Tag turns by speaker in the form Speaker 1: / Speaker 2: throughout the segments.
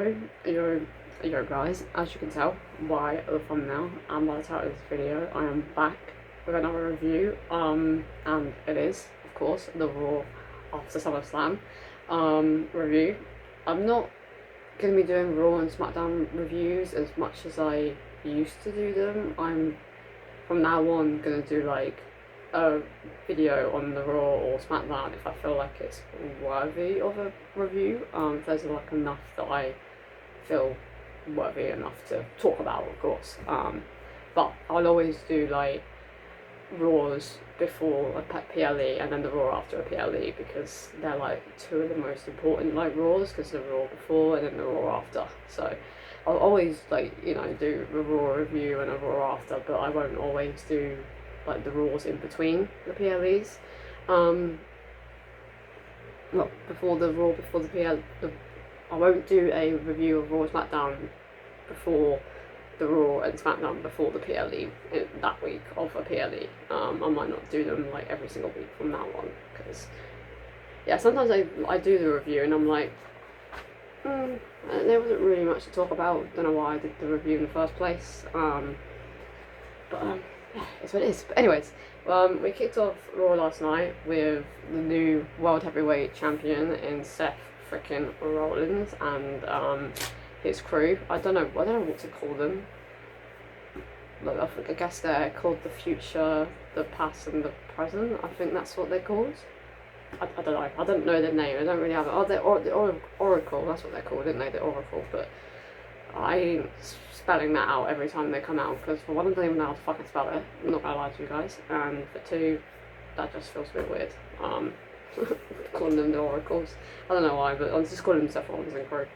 Speaker 1: yo guys, as you can tell by the thumbnail and by the title of this video, I am back with another review, and it is, of course, the Raw after Summerslam review. I'm not going to be doing Raw and SmackDown reviews as much as I used to do them. I'm, from now on, going to do like a video on the Raw or SmackDown if I feel like it's worthy of a review. If there's like enough that I feel worthy enough to talk about, of course. But I'll always do like Raws before a PLE and then the Raw after a PLE, because they're like two of the most important like Raws, because the Raw before and then the Raw after. So I'll always like, you know, do a Raw review and a Raw after, but I won't always do like the Raws in between the PLEs. Well, before the Raw, before the PL, I won't do a review of Raw SmackDown before the Raw and SmackDown before the PLE in that week of a PLE. I might not do them like every single week from now on, because yeah, sometimes I do the review and I'm like, there wasn't really much to talk about. Don't know why I did the review in the first place. Yeah, it's what it is. But anyways, we kicked off Raw last night with the new World Heavyweight Champion in Seth freaking Rollins and his crew. I don't know what to call them. Like, I guess they're called the future, the past, and the present. I think that's what they're called. I don't know. I don't know their name. I don't really have it. Oh, the Oracle. That's what they're called, didn't they? The Oracle. But I ain't spelling that out every time they come out, because for one, I don't even know how to fucking spell it. I'm not gonna lie to you guys. And for two, that just feels a bit weird. Calling them the Oracles. I don't know why, but I'm just calling them Seth Rollins and crew.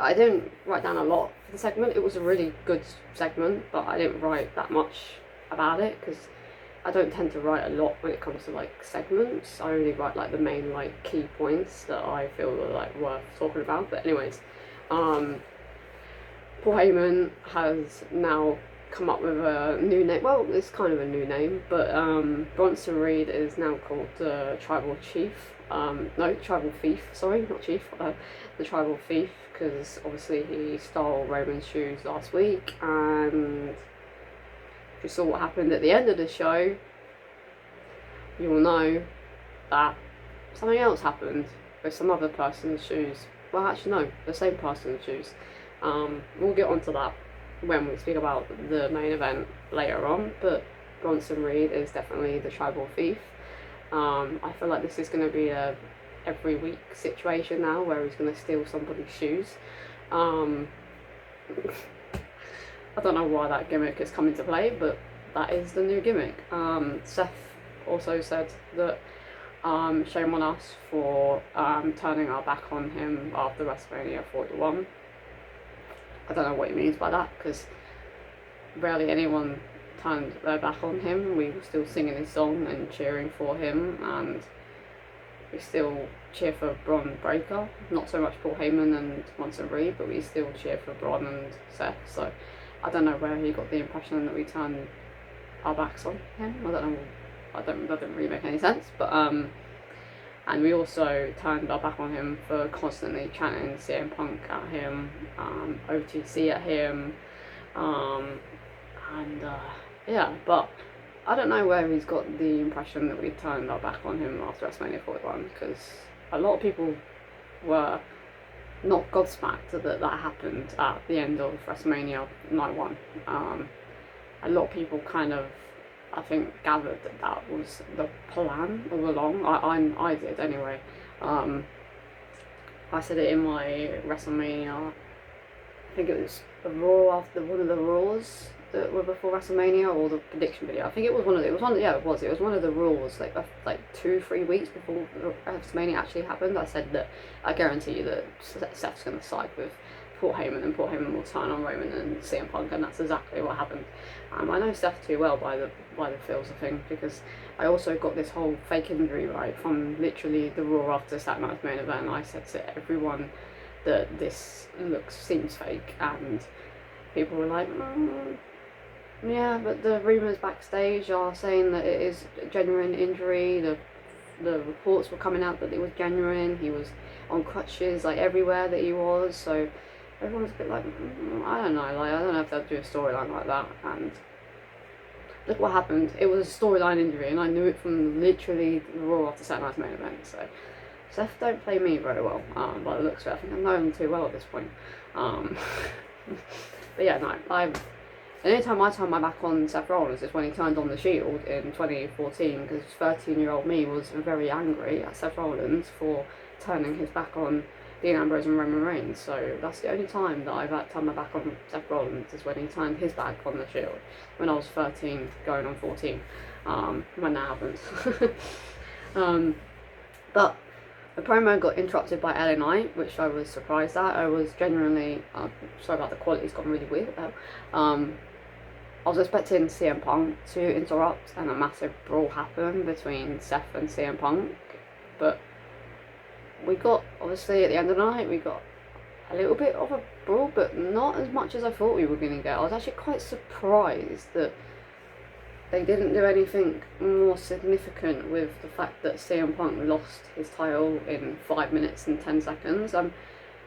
Speaker 1: I didn't write down a lot for the segment. It was a really good segment, but I didn't write that much about it, because I don't tend to write a lot when it comes to like segments. I only write like the main like key points that I feel are like worth talking about. But anyways, Paul Heyman has now come up with a new name. Well, it's kind of a new name, but Bronson Reed is now called the Tribal Chief. No, Tribal Thief, sorry, not Chief, the Tribal Thief, because obviously he stole Roman's shoes last week, and if you saw what happened at the end of the show, you will know that something else happened with some other person's shoes. Well, actually no, the same person's shoes. We'll get onto that when we speak about the main event later on, but Bronson Reed is definitely the Tribal Thief. I feel like this is going to be a every week situation now, where he's going to steal somebody's shoes. I don't know why that gimmick has come into play, but that is the new gimmick. Seth also said that shame on us for turning our back on him after WrestleMania 41. I don't know what he means by that, because rarely anyone turned their back on him. We were still singing his song and cheering for him, and we still cheer for Braun Breaker. Not so much Paul Heyman and Bronson Reed, but we still cheer for Braun and Seth. So I don't know where he got the impression that we turned our backs on him. I don't know. That didn't really make any sense. But and we also turned our back on him for constantly chanting CM Punk at him, OTC at him, yeah, but I don't know where he's got the impression that we turned our back on him after WrestleMania 41, because a lot of people were not gobsmacked that happened at the end of WrestleMania Night 1. A lot of people kind of, I think, gathered that was the plan all along. I did anyway. I said it in my WrestleMania, I think it was a Raw after one of the Raws that were before WrestleMania, or the prediction video. I think it was one of the one of the Raws, like 2-3 weeks before WrestleMania actually happened. I said that I guarantee you that Seth's going to side with Paul Heyman, and Paul Heyman will turn on Roman and CM Punk, and that's exactly what happened. I know Seth too well by the feels of things, because I also got this whole fake injury right from literally the Raw after Saturday Night's main event. I said to everyone that this seems fake, and people were like, yeah, but the rumours backstage are saying that it is a genuine injury. The reports were coming out that it was genuine. He was on crutches like everywhere that he was. So everyone's a bit like, I don't know, like I don't know if they'll do a storyline like that. And look what happened. It was a storyline injury, and I knew it from literally the Raw after Saturday Night's main event. So Seth don't play me very well, by the looks of it. I think I know him too well at this point. But yeah, no, the only time I turned my back on Seth Rollins is when he turned on the Shield in 2014, because 13-year-old me was very angry at Seth Rollins for turning his back on Dean Ambrose and Roman Reigns. So that's the only time that I've turned my back on Seth Rollins, is when he turned his back on the Shield when I was 13 going on 14, when that happened. But the promo got interrupted by LA Knight, which I was surprised at. I was genuinely, sorry about the quality's gone really weird though. I was expecting CM Punk to interrupt and a massive brawl happen between Seth and CM Punk, but we got, obviously at the end of the night, we got a little bit of a brawl, but not as much as I thought we were going to get. I was actually quite surprised that they didn't do anything more significant with the fact that CM Punk lost his title in 5 minutes and 10 seconds. I'm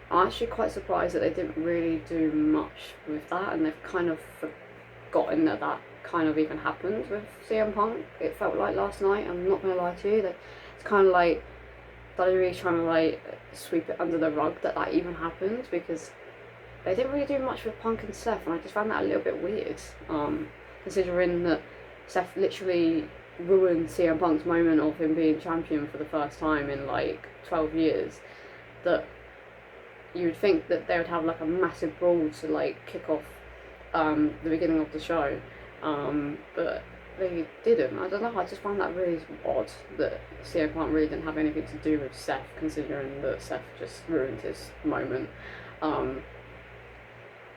Speaker 1: actually quite surprised that they didn't really do much with that, and they've kind of forgotten that that kind of even happened with CM Punk. It felt like last night, I'm not going to lie to you, that it's kind of like WWE trying to like sweep it under the rug that that even happened, because they didn't really do much with Punk and Seth, and I just found that a little bit weird, considering that Seth literally ruined CM Punk's moment of him being champion for the first time in like 12 years. That you would think that they would have like a massive brawl to like kick off the beginning of the show, but they didn't. I don't know, I just found that really odd that CM Punk really didn't have anything to do with Seth, considering that Seth just ruined his moment. That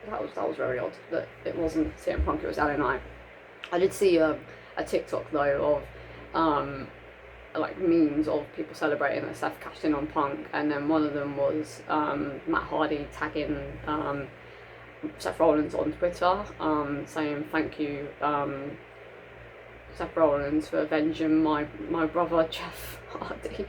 Speaker 1: was very odd that it wasn't CM Punk, it was LA Knight. I did see a TikTok though of like memes of people celebrating that Seth cashed in on Punk, and then one of them was Matt Hardy tagging Seth Rollins on Twitter, saying thank you Seth Rollins for avenging my brother Jeff Hardy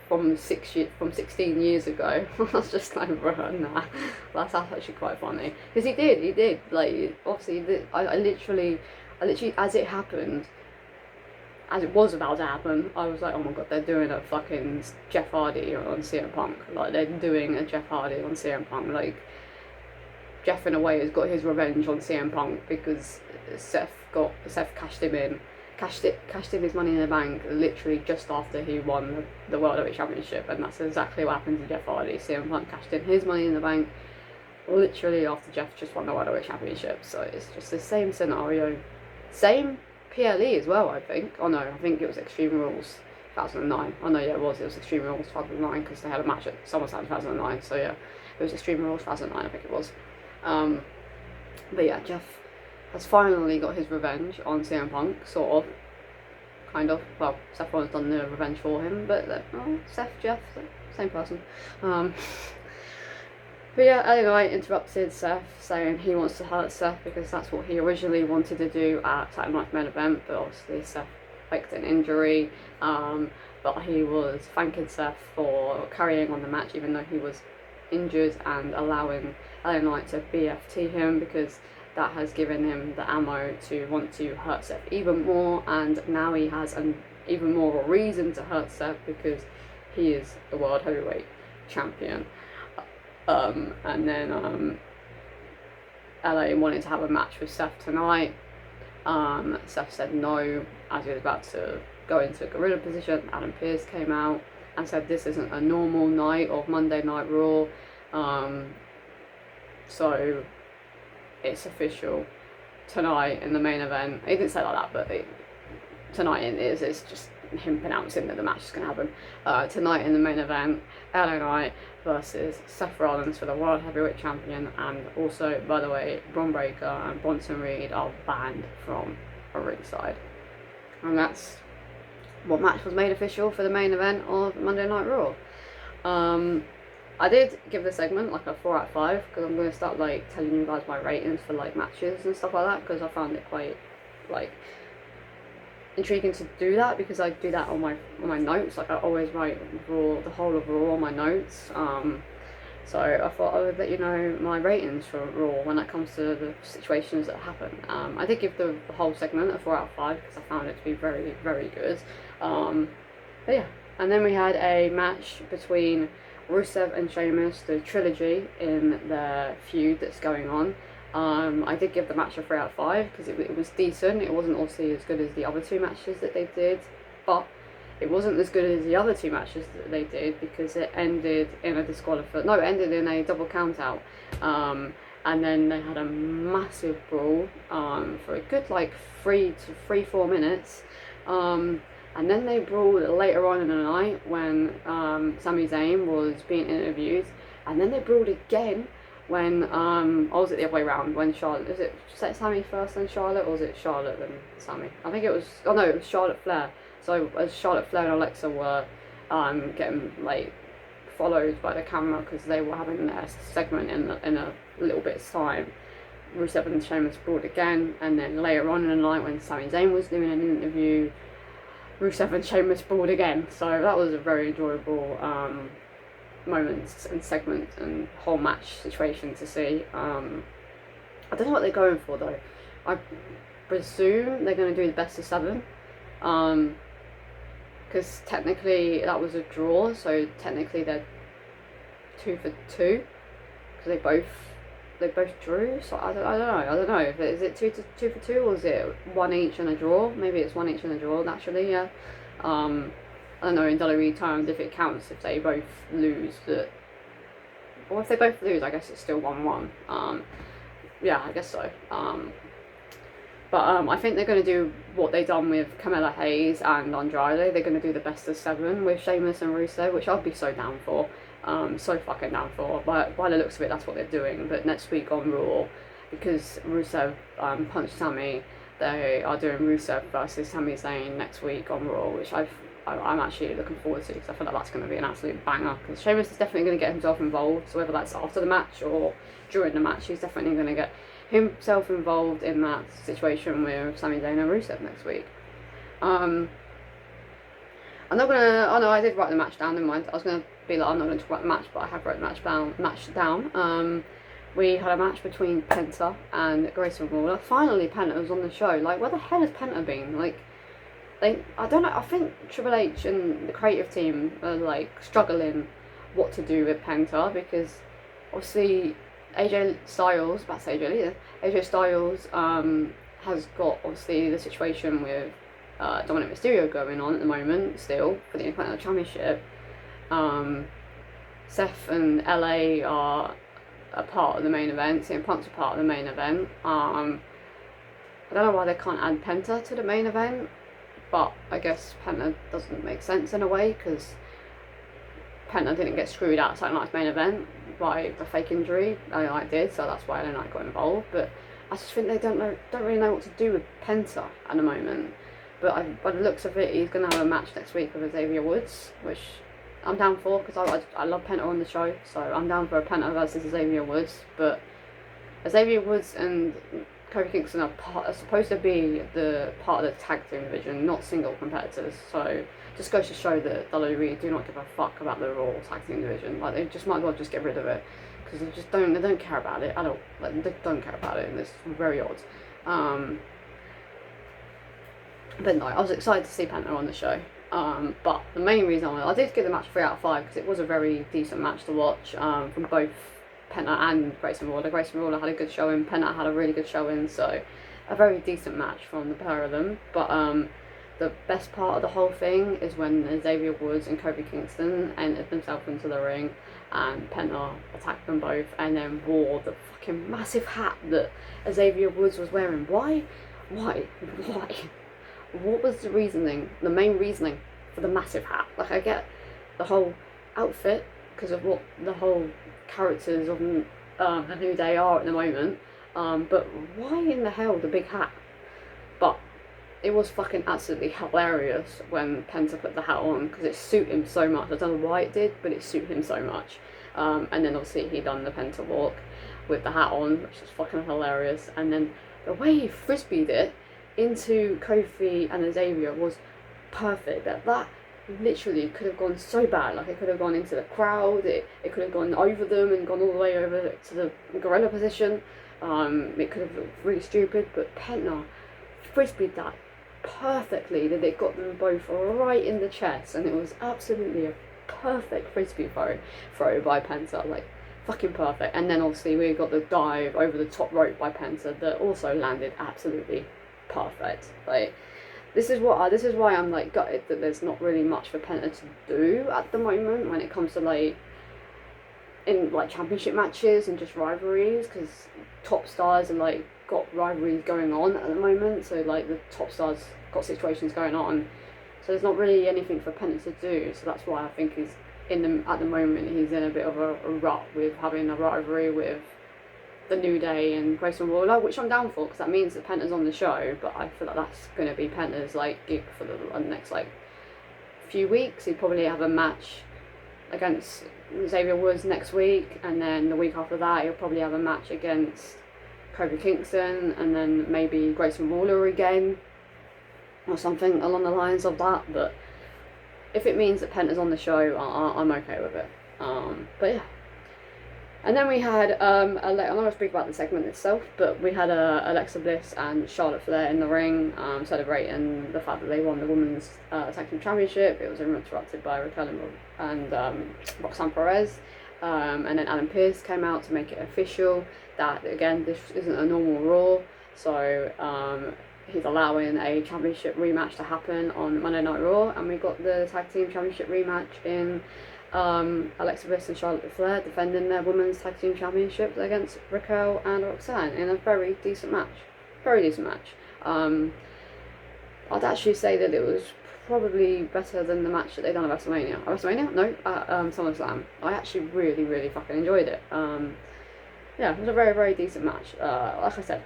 Speaker 1: from 16 years ago. I was just like, bro, nah, that's actually quite funny, because he did, like, obviously, I literally, as it happened, as it was about to happen, I was like, oh my god, they're doing a fucking Jeff Hardy on CM Punk, like, they're doing a Jeff Hardy on CM Punk, like, Jeff in a way has got his revenge on CM Punk, because Seth cashed in his money in the bank literally just after he won the World Heavyweight Championship, and that's exactly what happened to Jeff Hardy. CM Punk cashed in his money in the bank literally after Jeff just won the World Heavyweight Championship, so it's just the same scenario. Same PLE as well, I think. Oh no, I think it was Extreme Rules 2009. Oh no, yeah, it was Extreme Rules 2009, because they had a match at Summerslam 2009, so yeah, it was Extreme Rules 2009, I think it was. But yeah, Jeff has finally got his revenge on CM Punk, sort of, kind of. Well, Seth Rollins done the revenge for him, but Jeff, same person. But yeah, LA Knight interrupted Seth, saying he wants to hurt Seth because that's what he originally wanted to do at Saturday Night's main event, but obviously Seth faked an injury, but he was thanking Seth for carrying on the match even though he was injured, and allowing LA Knight to BFT him, because that has given him the ammo to want to hurt Seth even more, and now he has an even more reason to hurt Seth because he is the World Heavyweight Champion. And then LA wanted to have a match with Seth tonight. Seth said no as he was about to go into gorilla position. Adam Pearce came out and said this isn't a normal night of Monday Night Raw, so it's official. Tonight in the main event, he didn't say like that, but tonight it's just him pronouncing that the match is going to happen. Tonight in the main event, LA Knight versus Seth Rollins for the World Heavyweight Champion, and also, by the way, Braun Breaker and Bronson Reed are banned from a ringside. And that's what match was made official for the main event of Monday Night Raw. I did give the segment like a 4 out of 5, because I'm going to start like telling you guys my ratings for like matches and stuff like that, because I found it quite like, intriguing to do that because I do that on my notes. Like, I always write Raw, the whole of Raw on my notes. So I thought I would let you know my ratings for Raw when it comes to the situations that happen. I did give the whole segment a 4 out of 5 because I found it to be very, very good. But yeah, and then we had a match between Rusev and Sheamus, the trilogy in their feud that's going on. I did give the match a 3 out of 5 because it was decent. It wasn't obviously as good as the other two matches that they did, but it wasn't as good as the other two matches that they did because it ended in a it ended in a double count out. And then they had a massive brawl for a good like 4 minutes. And then they brawled later on in the night when Sami Zayn was being interviewed, and then they brawled again when was it the other way around, when Charlotte, is it Sami first then Charlotte, or was it Charlotte then Sami? I think it was, oh no, it was Charlotte Flair. So as Charlotte Flair and Alexa were getting like followed by the camera because they were having their segment in a little bit's time, Rusev and Sheamus brawled again, and then later on in the night when Sami Zayn was doing an interview, Rusev and Sheamus brawled again. So that was a very enjoyable moments and segment and whole match situation to see. I don't know what they're going for though. I presume they're going to do the best of 7. Because technically that was a draw, so technically they're 2 for 2 because they both drew. So I don't know. Is it 2 for 2 or is it 1 each and a draw? Maybe it's 1 each and a draw naturally. Yeah. I don't know in WWE terms if it counts if they both lose. Or if they both lose, I guess it's still 1-1. Yeah, I guess so. But I think they're going to do what they've done with Carmella Hayes and Andrade. They're going to do the best of 7 with Sheamus and Rusev, which I'd be so down for. So fucking down for. By the looks of it, that's what they're doing. But next week on Raw, because Rusev punched Sami, they are doing Rusev versus Sami Zayn next week on Raw, which I'm actually looking forward to because I feel like that's going to be an absolute banger. Because Sheamus is definitely going to get himself involved, so whether that's after the match or during the match, he's definitely going to get himself involved in that situation with Sami Zayn and Rusev next week. I'm not gonna. Oh no, I did write the match down. Never mind. I was gonna be like, I'm not going to talk about the match, but I have wrote the match down. We had a match between Penta and Grayson Waller. Finally, Penta was on the show. Like, where the hell has Penta been? Like, I don't know. I think Triple H and the creative team are like struggling what to do with Penta because obviously AJ Styles has got obviously the situation with Dominic Mysterio going on at the moment still for the Intercontinental Championship. Seth and LA are a part of the main event. CM Punk's a part of the main event. I don't know why they can't add Penta to the main event, but I guess Penta doesn't make sense in a way because Penta didn't get screwed out of Saturday Night's main event by a fake injury. LA Knight did, so that's why LA Knight got involved. But I just think they don't really know what to do with Penta at the moment. But by the looks of it, he's going to have a match next week with Xavier Woods, which I'm down for because I love Penta on the show, so I'm down for a Penta versus Xavier Woods. But Xavier Woods and Kofi Kingston are supposed to be the part of the tag team division, not single competitors. So just goes to show that WWE do not give a fuck about the Raw tag team division. Like, they just might as well just get rid of it because they don't care about it at all. Like, they don't care about it, and it's very odd. But no, I was excited to see Penta on the show. But the main reason I did give the match 3 out of 5 because it was a very decent match to watch from both Penta and Grayson Waller. Grayson Waller had a good showing, Penta had a really good showing, so a very decent match from the pair of them. But the best part of the whole thing is when Xavier Woods and Kofi Kingston entered themselves into the ring and Penta attacked them both and then wore the fucking massive hat that Xavier Woods was wearing. Why? What was the reasoning, the main reasoning for the massive hat? Like, I get the whole outfit because of what the whole characters of the New Day are at the moment, but why in the hell the big hat? But it was fucking absolutely hilarious when Penta put the hat on because it suited him so much. I don't know why it did, but it suited him so much. And then obviously he done the Penta walk with the hat on, which was fucking hilarious. And then the way he frisbeed it, into Kofi and Xavier was perfect. That literally could have gone so bad. Like, it could have gone into the crowd, it could have gone over them and gone all the way over to the gorilla position. It could have looked really stupid, but Penta frisbeed that perfectly, that it got them both right in the chest, and it was absolutely a perfect frisbee throw by Penta, like fucking perfect. And then obviously we got the dive over the top rope by Penta that also landed absolutely perfect. Like, this is why I'm like gutted that there's not really much for Penta to do at the moment when it comes to like in like championship matches and just rivalries, because top stars are like got rivalries going on at the moment, so like the top stars got situations going on, so there's not really anything for Penta to do. So that's why I think he's at the moment he's in a bit of a rut with having a rivalry with the New Day and Grayson Waller, which I'm down for, because that means that Penta's on the show. But I feel like that's going to be Penta's like gig for the next like few weeks. He'd probably have a match against Xavier Woods next week, and then the week after that he'll probably have a match against Kofi Kingston, and then maybe Grayson Waller again, or something along the lines of that. But if it means that Penta's on the show, I'm okay with it. But yeah. And then we had, I'm not going to speak about the segment itself, but we had Alexa Bliss and Charlotte Flair in the ring, celebrating the fact that they won the Women's Tag Team Championship. It was interrupted by Raquel and Roxanne Perez. And then Adam Pearce came out to make it official that, again, this isn't a normal Raw, so he's allowing a championship rematch to happen on Monday Night Raw, and we got the Tag Team Championship rematch in Alexa Bliss and Charlotte Flair defending their Women's Tag Team Championships against Raquel and Roxanne in a very decent match. I'd actually say that it was probably better than the match that they done at WrestleMania. No, at SummerSlam. I actually really fucking enjoyed it. Yeah, it was a very decent match. Like I said,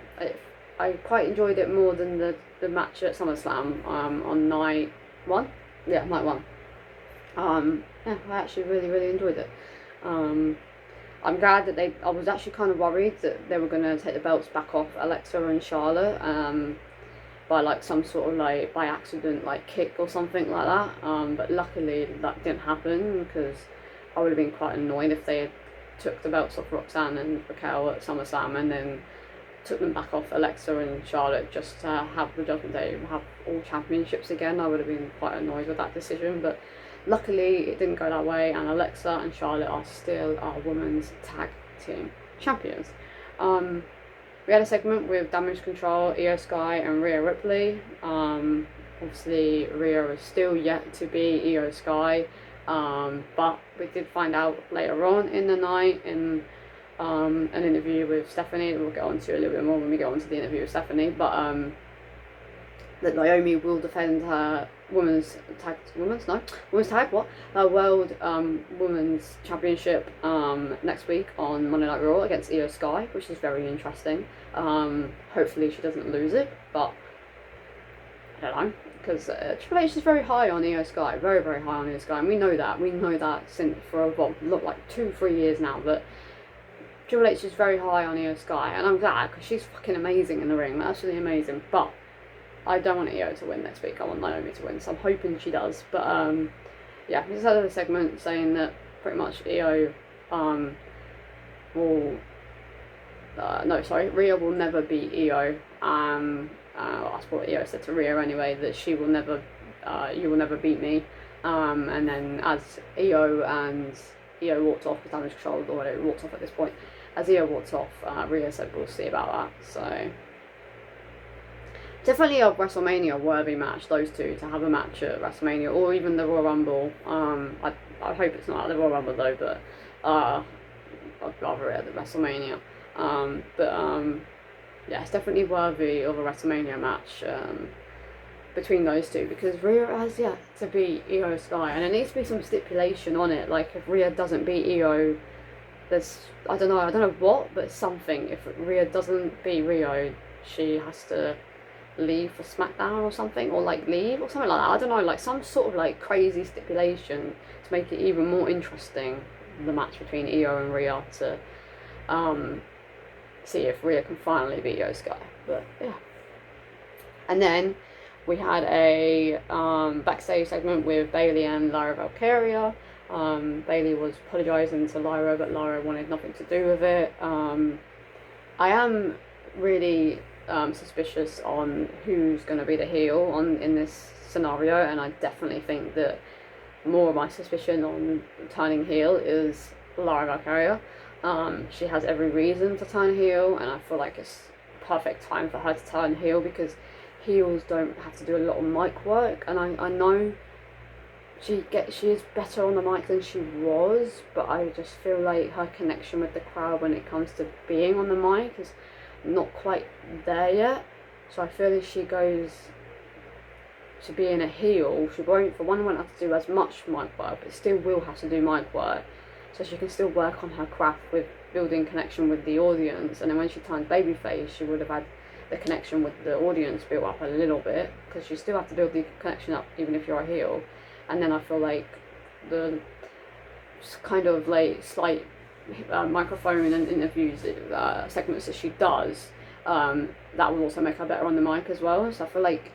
Speaker 1: I quite enjoyed it more than the match at SummerSlam on night one. Yeah, night one. Yeah, I actually really enjoyed it. I'm glad that I was actually kind of worried that they were going to take the belts back off Alexa and Charlotte by like some sort of like by accident like kick or something like that. But luckily that didn't happen, because I would have been quite annoyed if they had took the belts off Roxanne and Raquel at SummerSlam and then took them back off Alexa and Charlotte just to have the Judgment Day have all championships again. I would have been quite annoyed with that decision, but luckily it didn't go that way, and Alexa and Charlotte are still our Women's Tag Team Champions. We had a segment with Damage Control, Io Sky and Rhea Ripley. Obviously Rhea is still yet to be Io Sky, but we did find out later on in the night in an interview with Stephanie, that we'll get on to a little bit more when we get on to the interview with Stephanie, but that Naomi will defend her Women's Tag World Women's Championship next week on Monday Night Raw against Io Sky, which is very interesting. Hopefully she doesn't lose it, but I don't know, because Triple H is very high on Io Sky, very high on Io Sky, and we know that since for like 2-3 years now, that Triple H is very high on Io Sky, and I'm glad, because she's fucking amazing in the ring, absolutely amazing. But I don't want Io to win next week. I want Naomi to win, so I'm hoping she does. But yeah, we just had a segment saying that pretty much Io Rhea will never beat Io. That's what Io said to Rhea anyway, that she will never, you will never beat me. And then as Io walked off, because Damage Control or whatever walked off at this point, as Io walked off, Rhea said we'll see about that. So definitely a WrestleMania worthy match, those two, to have a match at WrestleMania, or even the Royal Rumble. I hope it's not at the Royal Rumble though, but I'd rather it at the WrestleMania. Yeah, it's definitely worthy of a WrestleMania match between those two, because Rhea has yet to beat Io Sky, and there needs to be some stipulation on it. Like, if Rhea doesn't beat Io, there's I don't know what, but something. If Rhea doesn't beat Rio, she has to leave for SmackDown or something, or like leave or something like that. I don't know, like some sort of like crazy stipulation to make it even more interesting, the match between Io and Rhea, to see if Rhea can finally beat Io Sky. But yeah. And then we had a backstage segment with Bailey and Lyra Valkyria. Bailey was apologising to Lyra, but Lyra wanted nothing to do with it. I am really suspicious on who's going to be the heel in this scenario, and I definitely think that more of my suspicion on turning heel is Lyra Valkyria. She has every reason to turn heel, and I feel like it's perfect time for her to turn heel, because heels don't have to do a lot of mic work, and I know she is better on the mic than she was, but I just feel like her connection with the crowd when it comes to being on the mic is not quite there yet. So I feel if she goes to being a heel, she won't have to do as much mic work, but still will have to do mic work, so she can still work on her craft with building connection with the audience. And then when she turns babyface, she would have had the connection with the audience built up a little bit, because you still have to build the connection up even if you're a heel. And then I feel like the kind of like slight microphone and interviews segments that she does, that will also make her better on the mic as well. So I feel like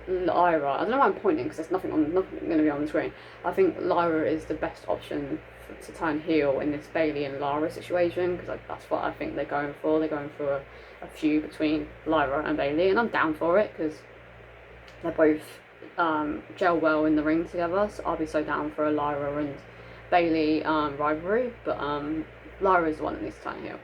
Speaker 1: Lyra, I don't know why I'm pointing because there's nothing going to be on the screen. I think Lyra is the best option to turn heel in this Bailey and Lara situation, because that's what I think they're going for. They're going for a feud between Lyra and Bailey, and I'm down for it because they're both gel well in the ring together. So I'll be so down for a Lyra and Bailey rivalry, but Lyra is the one that needs to turn heel.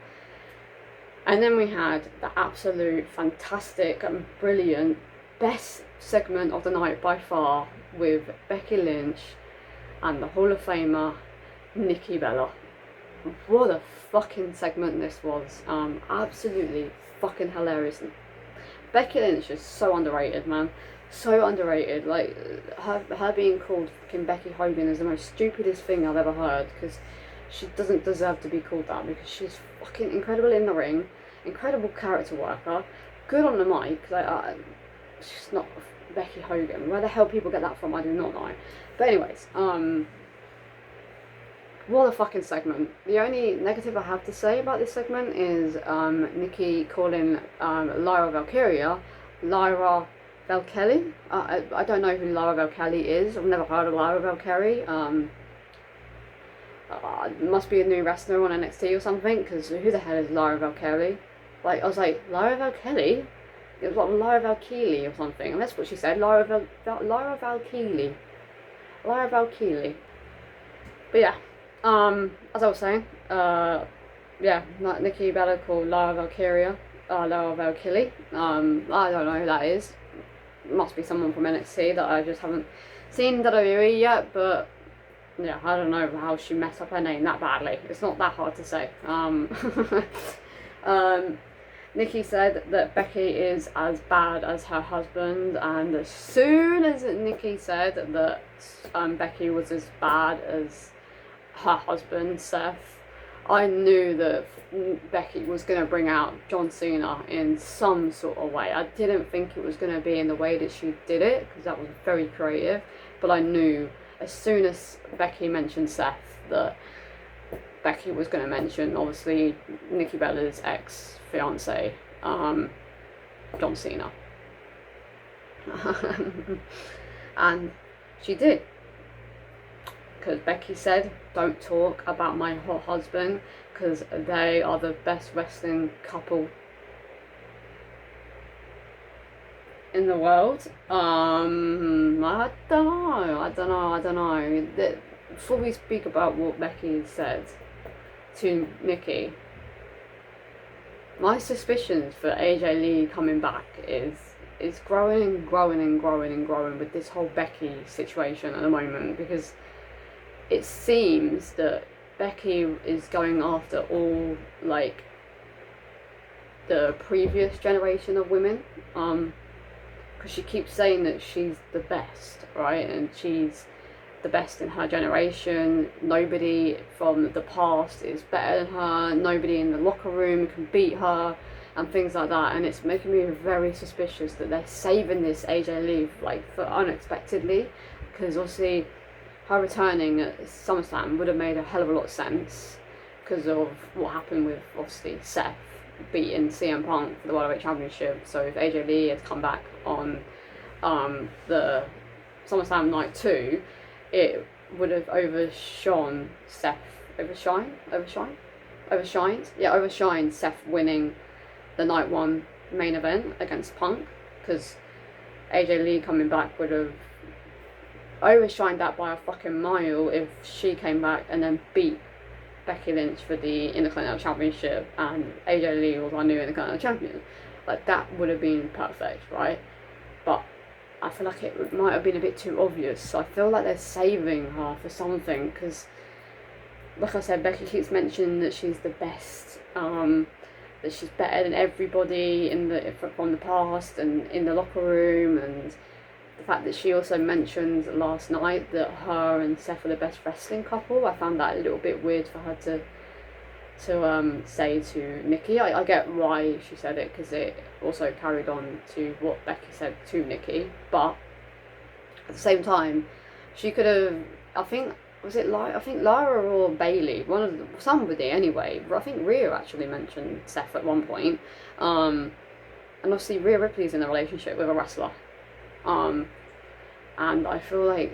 Speaker 1: And then we had the absolute fantastic and brilliant best segment of the night by far with Becky Lynch and the Hall of Famer Nikki Bella. What a fucking segment this was. Absolutely fucking hilarious. Becky Lynch is so underrated, man. So underrated. Like, her being called fucking Becky Hogan is the most stupidest thing I've ever heard, because she doesn't deserve to be called that, because she's fucking incredible in the ring, incredible character worker, good on the mic. Like, she's not Becky Hogan. Where the hell people get that from, I do not know. But anyways, what a fucking segment. The only negative I have to say about this segment is Nikki calling Lyra Valkyria Lyra Valkelly. I don't know who Lyra Valkelly is. I've never heard of Lyra Valkyria. Must be a new wrestler on NXT or something, because who the hell is Lyra Valkyrie? Like, I was like, Lyra Valkelly? It was like Lyra Valkyrie or something, and that's what she said, Lyra Valkyrie. Lyra Valkyrie. But yeah, as I was saying, yeah, Nikki Bella called Lyra Valkyria, Lyra Valkyrie. I don't know who that is. Must be someone from NXT that I just haven't seen WWE yet, but yeah, I don't know how she messed up her name that badly. It's not that hard to say. Nikki said that Becky is as bad as her husband, and as soon as Nikki said that Becky was as bad as her husband, Seth, I knew that Becky was going to bring out John Cena in some sort of way. I didn't think it was going to be in the way that she did it, because that was very creative, but I knew as soon as Becky mentioned Seth that Becky was going to mention, obviously, Nikki Bella's ex-fiance, John Cena. And she did. Because Becky said, don't talk about my hot husband, because they are the best wrestling couple in the world. I don't know. Before we speak about what Becky said to Nikki, my suspicions for AJ Lee coming back is growing and growing and growing and growing with this whole Becky situation at the moment, because it seems that Becky is going after all, like, the previous generation of women, because she keeps saying that she's the best, right, and she's the best in her generation. Nobody from the past is better than her, nobody in the locker room can beat her, and things like that. And it's making me very suspicious that they're saving this AJ Lee, like, for unexpectedly, because obviously her returning at Summerslam would have made a hell of a lot of sense because of what happened with, obviously, Seth beating CM Punk for the World Heavyweight Championship. So if AJ Lee had come back on the SummerSlam night 2, it would have overshined Seth winning the night 1 main event against Punk, because AJ Lee coming back would have overshined that by a fucking mile if she came back and then beat Becky Lynch for the Intercontinental Championship and AJ Lee was our new Intercontinental Champion. Like, that would have been perfect, right? But I feel like it might have been a bit too obvious, so I feel like they're saving her for something, because like I said, Becky keeps mentioning that she's the best, that she's better than everybody from the past and in the locker room, and the fact that she also mentioned last night that her and Seth are the best wrestling couple. I found that a little bit weird for her to say to Nikki. I get why she said it, because it also carried on to what Becky said to Nikki, but at the same time, she could have, I think Lara or Bailey, somebody anyway. I think Rhea actually mentioned Seth at one point, and obviously Rhea Ripley's in a relationship with a wrestler, and I feel like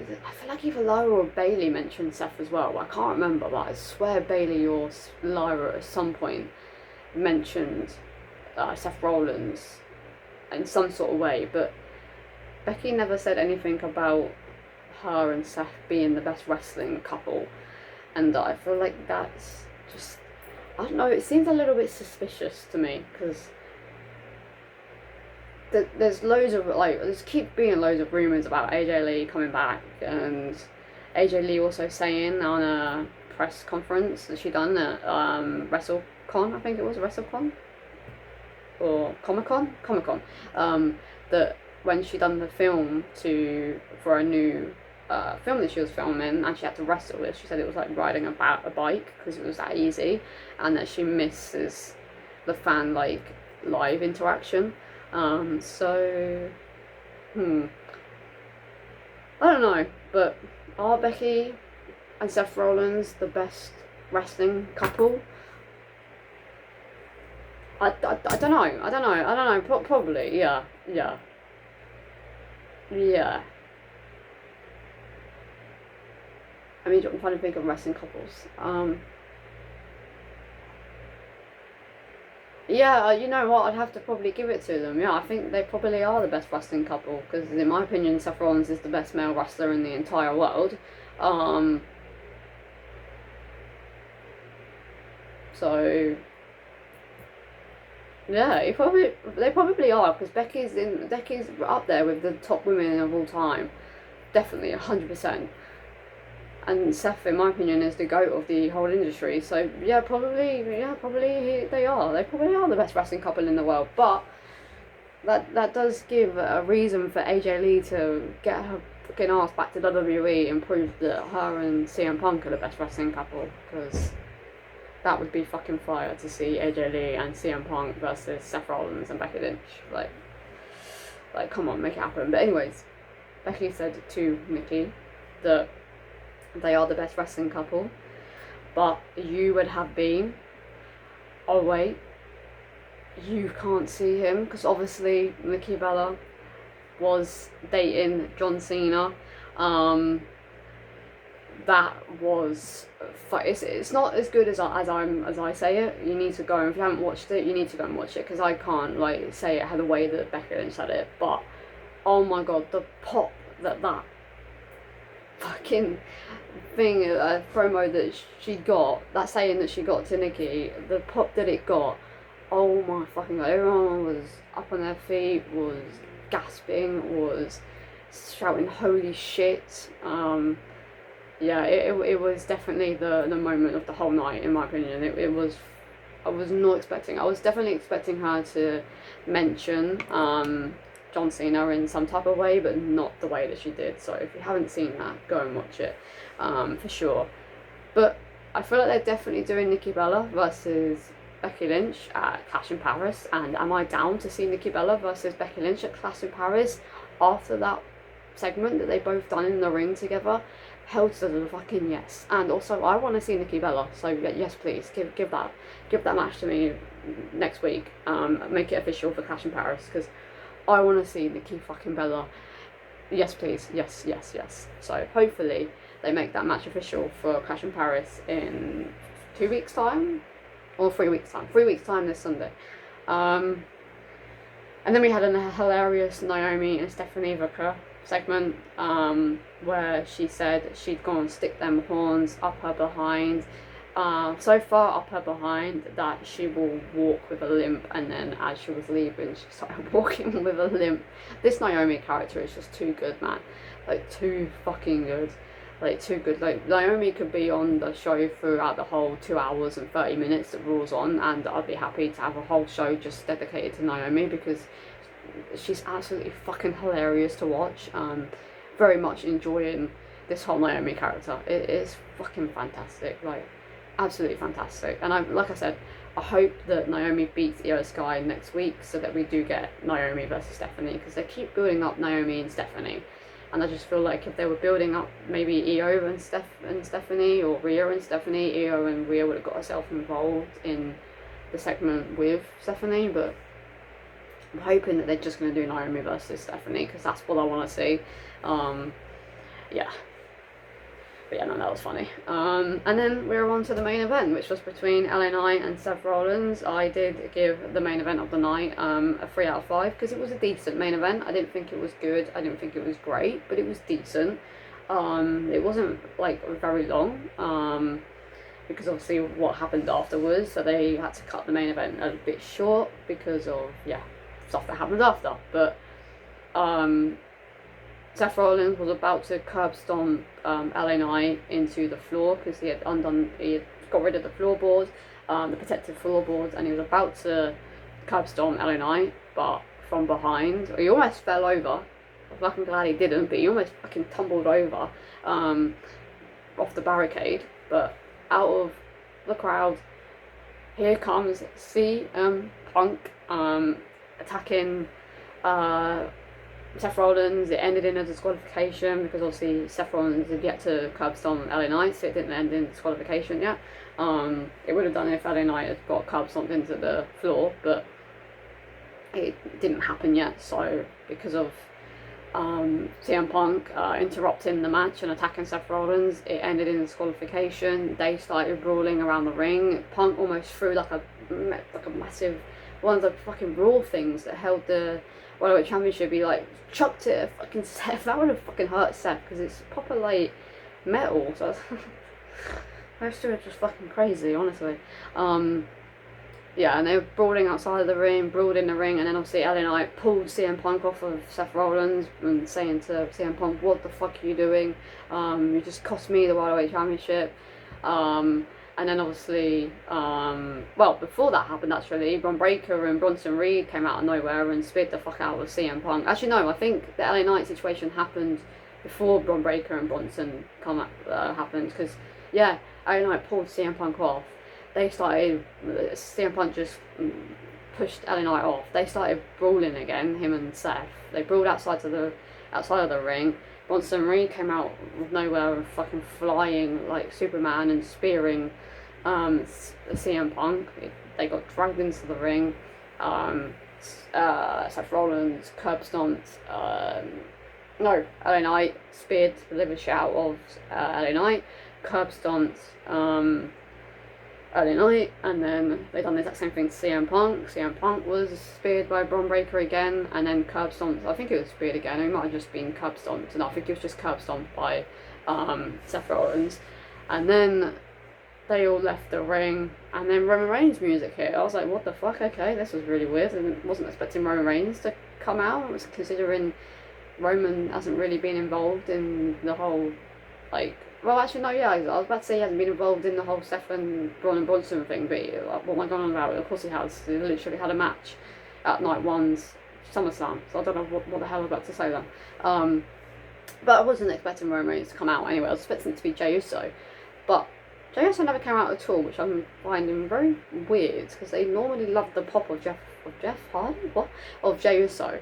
Speaker 1: either Lara or Bailey mentioned Seth as well. I can't remember, but I swear Bailey or Lara at some point mentioned Seth Rollins in some sort of way, but Becky never said anything about her and Seth being the best wrestling couple, and I feel like that's just, I don't know, it seems a little bit suspicious to me, because there's keep being loads of rumours about AJ Lee coming back, and AJ Lee also saying on a press conference that she done at WrestleCon, I think it was WrestleCon or Comic-Con, that when she done the film for a new film that she was filming and she had to wrestle with, she said it was like riding a bike because it was that easy, and that she misses the fan live interaction. So I don't know, but are Becky and Seth Rollins the best wrestling couple? I don't know. Probably, yeah. I mean, I'm trying to think of wrestling couples. Yeah, you know what? I'd have to probably give it to them. Yeah, I think they probably are the best wrestling couple, because in my opinion, Seth Rollins is the best male wrestler in the entire world. So yeah, they probably are, because Becky's up there with the top women of all time, definitely 100%. And Seth, in my opinion, is the GOAT of the whole industry. So they are. They probably are the best wrestling couple in the world. But that does give a reason for AJ Lee to get her fucking ass back to WWE and prove that her and CM Punk are the best wrestling couple, because that would be fucking fire to see AJ Lee and CM Punk versus Seth Rollins and Becky Lynch. Like, come on, make it happen. But anyways, Becky said to Nikki that they are the best wrestling couple, but you would have been, oh wait, you can't see him, because obviously Nikki Bella was dating John Cena. That was, it's not as good as I say it. You need to go, and if you haven't watched it, you need to go and watch it, because I can't say it the way that Becky Lynch said it. But oh my god, the pop that fucking thing, promo that she got, that saying that she got to Nikki, the pop that it got, oh my fucking god, everyone was up on their feet, was gasping, was shouting holy shit. Yeah, it was definitely the moment of the whole night, in my opinion. It was, I was definitely expecting her to mention John Cena in some type of way, but not the way that she did. So if you haven't seen that, go and watch it, for sure. But I feel like they're definitely doing Nikki Bella versus Becky Lynch at Clash in Paris, and am I down to see Nikki Bella versus Becky Lynch at Clash in Paris after that segment that they both done in the ring together? Hell to the fucking yes. And also, I want to see Nikki Bella, so yes please, give that match to me next week. Make it official for Clash in Paris, because I want to see Nikki fucking Bella. Yes, please. Yes, yes, yes. So hopefully they make that match official for Clash in Paris in 2 weeks' time, or 3 weeks' time. 3 weeks' time this Sunday. And then we had a hilarious Naomi and Stephanie Vicker segment, where she said she'd gone and stick them horns up her behind, so far up her behind that she will walk with a limp, and then as she was leaving she started walking with a limp. This Naomi character is just too good, man. Like, too fucking good. Like, too good. Like, Naomi could be on the show throughout the whole 2 hours and 30 minutes that Raw's on, and I'd be happy to have a whole show just dedicated to Naomi, because she's absolutely fucking hilarious to watch. Very much enjoying this whole Naomi character. It is fucking fantastic. Like, absolutely fantastic. And like I said, I hope that Naomi beats Io Sky next week, so that we do get Naomi versus Stephanie, because they keep building up Naomi and Stephanie, and I just feel like if they were building up maybe Io and Stephanie, or Rhea and Stephanie, Io and Rhea would have got herself involved in the segment with Stephanie. But I'm hoping that they're just going to do Naomi versus Stephanie, because that's what I want to see. Yeah. But yeah, no, that was funny. And then we were on to the main event, which was between LA Knight and Seth Rollins. I did give the main event of the night a 3 out of 5, because it was a decent main event. I didn't think it was good, I didn't think it was great, but it was decent. It wasn't like very long, because obviously what happened afterwards, so they had to cut the main event a bit short because of, yeah, stuff that happened after. But Seth Rollins was about to curb stomp LA Knight into the floor, because he had got rid of the floorboards, the protective floorboards, and he was about to curb stomp LA Knight, but from behind, he almost fell over. I'm fucking glad he didn't, but he almost fucking tumbled over off the barricade. But out of the crowd, here comes CM Punk attacking Seth Rollins. It ended in a disqualification, because obviously Seth Rollins had yet to curb stomp LA Knight, so it didn't end in disqualification yet. It would have done if LA Knight had got curb stomped into the floor, but it didn't happen yet. So because of CM Punk interrupting the match and attacking Seth Rollins, it ended in disqualification. They started brawling around the ring. Punk almost threw like a massive, one of the fucking brawl things that held the World Championship. He like chucked it at fucking Seth. That would have fucking hurt Seth, because it's proper like metal. So those two are just fucking crazy, honestly. Yeah, and they were brawling outside of the ring, brawled in the ring, and then obviously LA Knight pulled CM Punk off of Seth Rollins and saying to CM Punk, "What the fuck are you doing? You just cost me the World Championship." And then obviously, well, before that happened, actually, Bron Breakker and Bronson Reed came out of nowhere and speared the fuck out of CM Punk. Actually, no, I think the LA Knight situation happened before Bron Breakker and Bronson happened, because, yeah, LA Knight pulled CM Punk off. They started, CM Punk just pushed LA Knight off. They started brawling again, him and Seth. They brawled outside of the ring. Bronson Reed came out of nowhere and fucking flying like Superman and spearing CM Punk. They got dragged into the ring. Seth Rollins curb stomped. LA Knight speared the liver shit out of LA Knight. Curb stomped LA Knight, and then they done the exact same thing to CM Punk. CM Punk was speared by Bron Breakker again, and then curb stomped. I think it was speared again. It might have just been curb stomped. No, I think it was just curb stomped by Seth Rollins. And then they all left the ring, and then Roman Reigns' music hit. I was like, what the fuck? Okay, this was really weird. I wasn't expecting Roman Reigns to come out. I was considering Roman hasn't really been involved in the whole, like, well, actually, no, yeah, I was about to say he hasn't been involved in the whole Seth and Braun and Bronson thing, but what am I going on about? Of course he has. He literally had a match at Night 1's Summerslam, so I don't know what the hell I was about to say then. But I wasn't expecting Roman Reigns to come out anyway. I was expecting it to be Jey Uso, but Jey Uso never came out at all, which I'm finding very weird, because they normally love the pop of Jey Uso.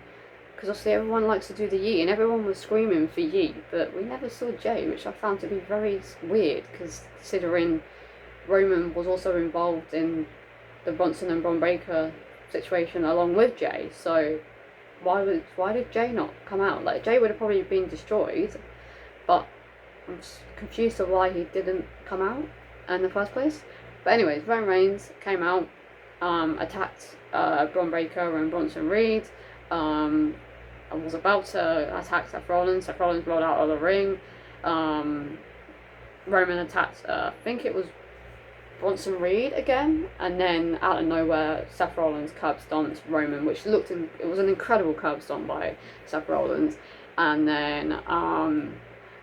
Speaker 1: Because obviously everyone likes to do the yeet, and everyone was screaming for yeet, but we never saw Jey, which I found to be very weird, because considering Roman was also involved in the Bronson and Bron Breakker situation along with Jey, so why did Jay not come out? Like, Jay would have probably been destroyed, but I'm just confused of why he didn't come out in the first place. But anyways, Roman Reigns came out, attacked Braun Breaker and Bronson Reed, and was about to attack Seth Rollins. Seth Rollins rolled out of the ring. Roman attacked, I think it was Bronson Reed again, and then out of nowhere, Seth Rollins curb stomped Roman, which it was an incredible curb stomp by Seth Rollins, and then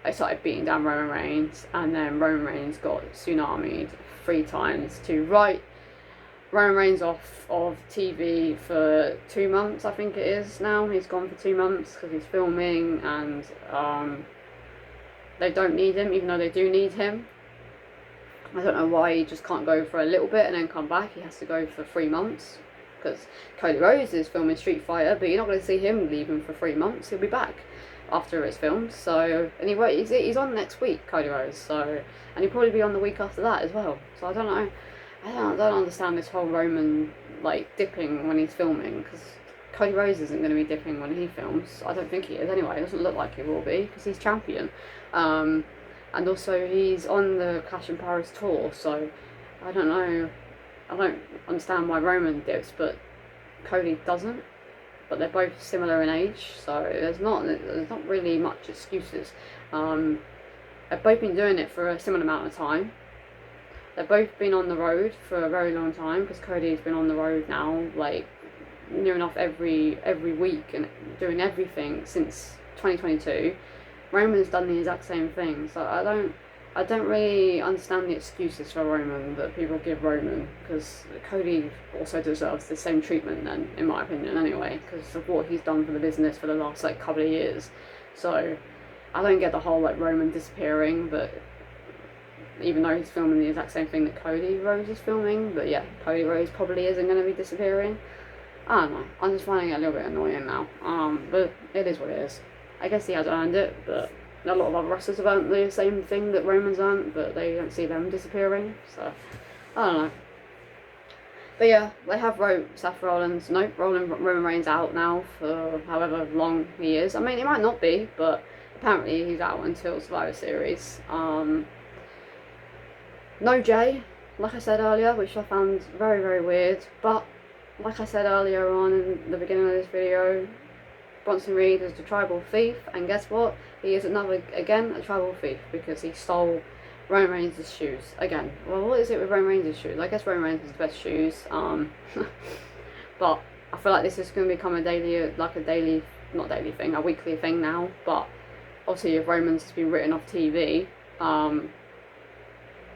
Speaker 1: they started beating down Roman Reigns, and then Roman Reigns got tsunamied 3 times to write Roman Reigns off of TV for 2 months, I think it is now. He's gone for 2 months because he's filming, and they don't need him, even though they do need him. I don't know why he just can't go for a little bit and then come back. He has to go for 3 months because Cody Rhodes is filming Street Fighter, but you're not going to see him leaving for 3 months. He'll be back after it's filmed. So, and he's on next week, Cody Rhodes. So, and he'll probably be on the week after that as well. So I don't know. I don't understand this whole Roman like dipping when he's filming, because Cody Rhodes isn't going to be dipping when he films. I don't think he is anyway. It doesn't look like he will be because he's champion. And also he's on the Clash in Paris tour, so I don't know. I don't understand why Roman dips, but Cody doesn't. But they're both similar in age, so there's not really much excuses. They've both been doing it for a similar amount of time. They've both been on the road for a very long time, because Cody's been on the road now, like near enough every week and doing everything since 2022. Roman's done the exact same thing, so I don't really understand the excuses for Roman that people give Roman, because Cody also deserves the same treatment then, in my opinion anyway, because of what he's done for the business for the last like couple of years. So I don't get the whole like Roman disappearing, but even though he's filming the exact same thing that Cody Rhodes is filming, but yeah, Cody Rhodes probably isn't going to be disappearing. I don't know, I'm just finding it a little bit annoying now, but it is what it is. I guess he has earned it, but a lot of other wrestlers have earned the same thing that Roman's earned, but they don't see them disappearing, so I don't know. But yeah, they have wrote Roman Reigns out now for however long he is. I mean, it might not be, but apparently he's out until Survivor Series. No Jay, like I said earlier, which I found very, very weird, but like I said earlier on in the beginning of this video, Bronson Reed is the tribal thief, and guess what? He is again a tribal thief, because he stole Roman Reigns' shoes again. Well, what is it with Roman Reigns' shoes? I guess Roman Reigns has the best shoes, but I feel like this is going to become a weekly thing now. But obviously, if Roman's has been written off TV,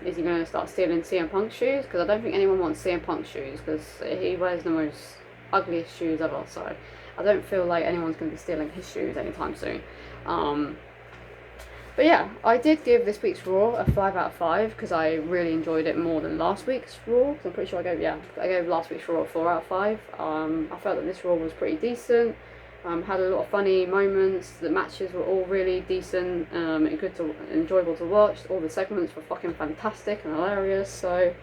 Speaker 1: is he going to start stealing CM Punk's shoes? Because I don't think anyone wants CM Punk's shoes, because he wears the most ugliest shoes ever, so I don't feel like anyone's going to be stealing his shoes anytime soon. But yeah, I did give this week's Raw a 5 out of 5, because I really enjoyed it more than last week's Raw. I'm pretty sure I gave last week's Raw a 4 out of 5. I felt that this Raw was pretty decent. Had a lot of funny moments. The matches were all really decent and enjoyable to watch. All the segments were fucking fantastic and hilarious. So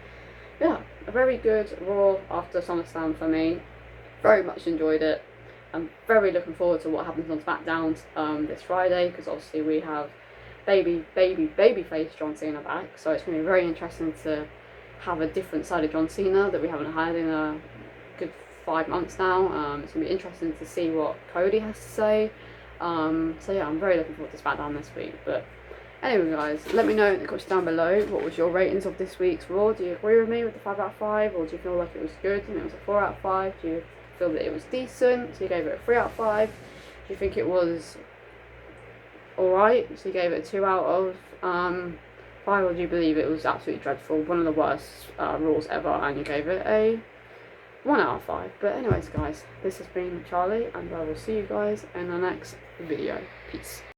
Speaker 1: yeah, a very good Raw after SummerSlam for me. Very much enjoyed it. I'm very looking forward to what happens on SmackDown this Friday, because obviously we have babyface John Cena back, so it's going to be very interesting to have a different side of John Cena that we haven't had in a good 5 months now. It's going to be interesting to see what Cody has to say. So yeah, I'm very looking forward to SmackDown this week. But anyway guys, let me know in the comments down below, what was your ratings of this week's Raw? Do you agree with me with the 5 out of 5, or do you feel like it was good and it was a 4 out of 5? Do you feel that it was decent, so you gave it a 3 out of 5? Do you think it was alright, so you gave it a 2 out of 5, or do you believe it was absolutely dreadful, one of the worst Raws ever, and you gave it a 1 out of 5? But anyways guys, this has been Charlie, and I will see you guys in the next video. Peace.